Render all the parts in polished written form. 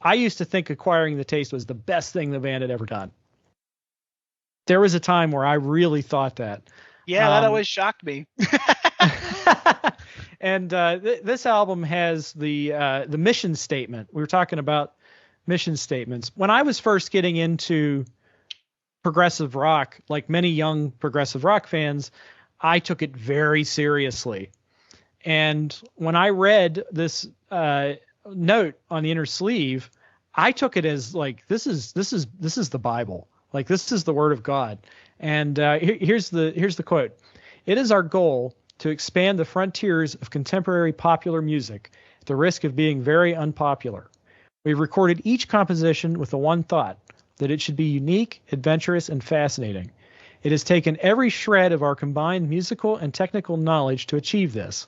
I used to think Acquiring the Taste was the best thing the band had ever done. There was a time where I really thought that. Yeah, that always shocked me. And this album has the mission statement. We were talking about mission statements. When I was first getting into progressive rock, like many young progressive rock fans, I took it very seriously. And when I read this note on the inner sleeve, I took it as like, this is the Bible. Like, this is the word of God. And here's the quote. It is our goal to expand the frontiers of contemporary popular music at the risk of being very unpopular. We've recorded each composition with the one thought, that it should be unique, adventurous, and fascinating. It has taken every shred of our combined musical and technical knowledge to achieve this.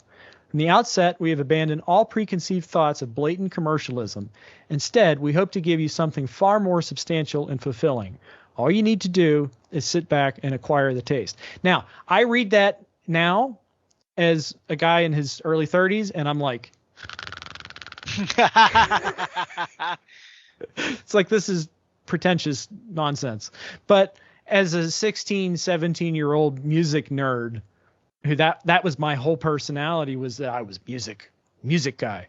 From the outset, we have abandoned all preconceived thoughts of blatant commercialism. Instead, we hope to give you something far more substantial and fulfilling. All you need to do is sit back and acquire the taste. Now, I read that now as a guy in his early 30s, and I'm like, it's like, this is pretentious nonsense. But as a 16, 17-year-old music nerd, who that was my whole personality, was that I was music guy.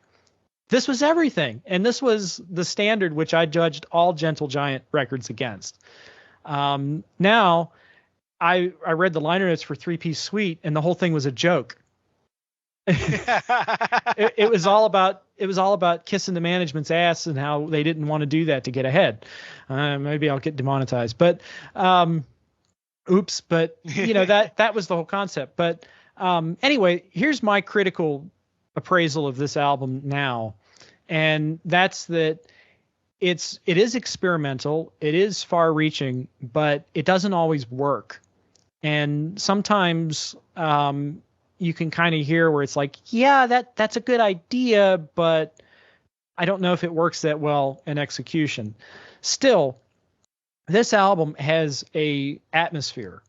This was everything. And this was the standard which I judged all Gentle Giant records against. Now I read the liner notes for 3-Piece Suite, and the whole thing was a joke. it was all about kissing the management's ass and how they didn't want to do that to get ahead. Maybe I'll get demonetized, but oops. But that was the whole concept. But anyway, here's my critical appraisal of this album now, and that's that it is experimental, it is far-reaching, but it doesn't always work. And sometimes you can kind of hear where it's like, yeah, that's a good idea, but I don't know if it works that well in execution. Still, this album has a atmosphere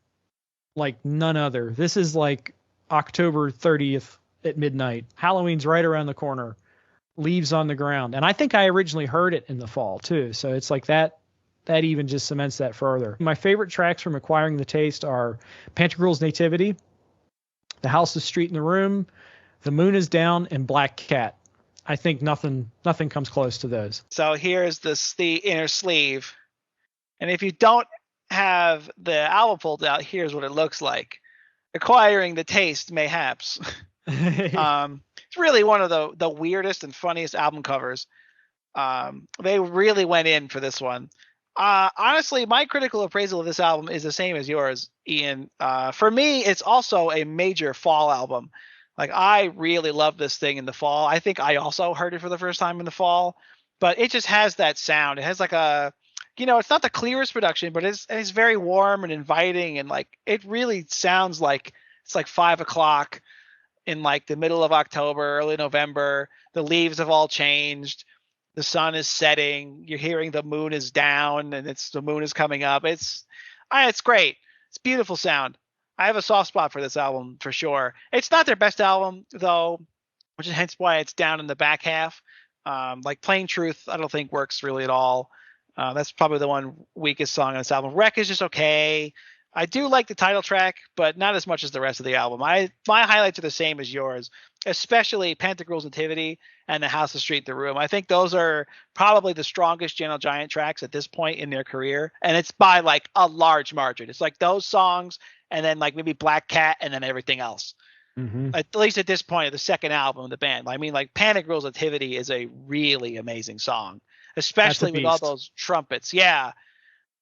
like none other. This is like October 30th at midnight. Halloween's right around the corner. Leaves on the ground. And I think I originally heard it in the fall too. So it's like that even just cements that further. My favorite tracks from Acquiring the Taste are Pantagruel's Nativity, The House is Street in the Room, The Moon is Down, and Black Cat. I think nothing comes close to those. So here's the inner sleeve. And if you don't have the album pulled out, here's what it looks like. Acquiring the Taste, mayhaps. It's really one of the weirdest and funniest album covers. They really went in for this one. Honestly, my critical appraisal of this album is the same as yours, Ian. For me, it's also a major fall album. Like, I really love this thing in the fall. I think I also heard it for the first time in the fall, but it just has that sound. It has like it's not the clearest production, but it's very warm and inviting, and like it really sounds like it's like 5 o'clock in like the middle of October, early November. The leaves have all changed. The sun is setting. You're hearing the moon is down, and the moon is coming up. It's great. It's beautiful sound. I have a soft spot for this album for sure. It's not their best album though, which is hence why it's down in the back half. Like Plain Truth, I don't think works really at all. That's probably the one weakest song on this album. Wreck is just okay. I do like the title track, but not as much as the rest of the album. My highlights are the same as yours, especially Pantagruel's Nativity and The House, the Street, the Room. I think those are probably the strongest Gentle Giant tracks at this point in their career, and it's by like a large margin. It's like those songs and then like maybe Black Cat and then everything else. Mm-hmm. At least at this point of the second album of the band. I mean, like Pantagruel's Nativity is a really amazing song, especially with all those trumpets. Yeah,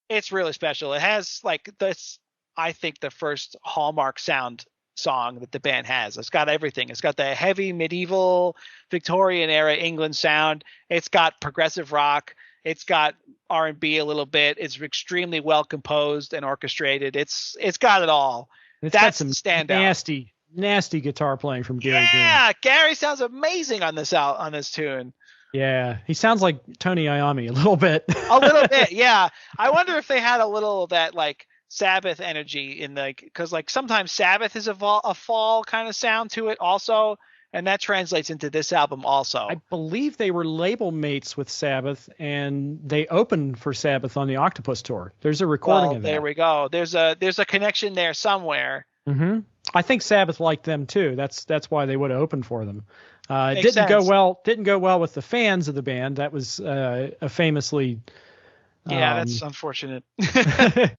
it's really special. It has like this, I think, the first hallmark sound song that the band has. It's got everything. It's got the heavy medieval Victorian era England sound. It's got progressive rock. It's got R&B a little bit. It's extremely well composed and orchestrated. It's got it all. That's some standout. Nasty guitar playing from Gary Green. Yeah, Gary sounds amazing on this tune. Yeah, he sounds like Tony Iommi a little bit. A little bit, yeah. I wonder if they had a little of that like Sabbath energy in because like sometimes Sabbath is a fall kind of sound to it also, And that translates into this album also. I believe they were label mates with Sabbath, and they opened for Sabbath on the Octopus tour. There's a recording of that. There we go. There's a connection there somewhere. Mm-hmm. I think Sabbath liked them too. That's why they would have opened for them. It Makes didn't sense. go well with the fans of the band. That was a famously that's unfortunate.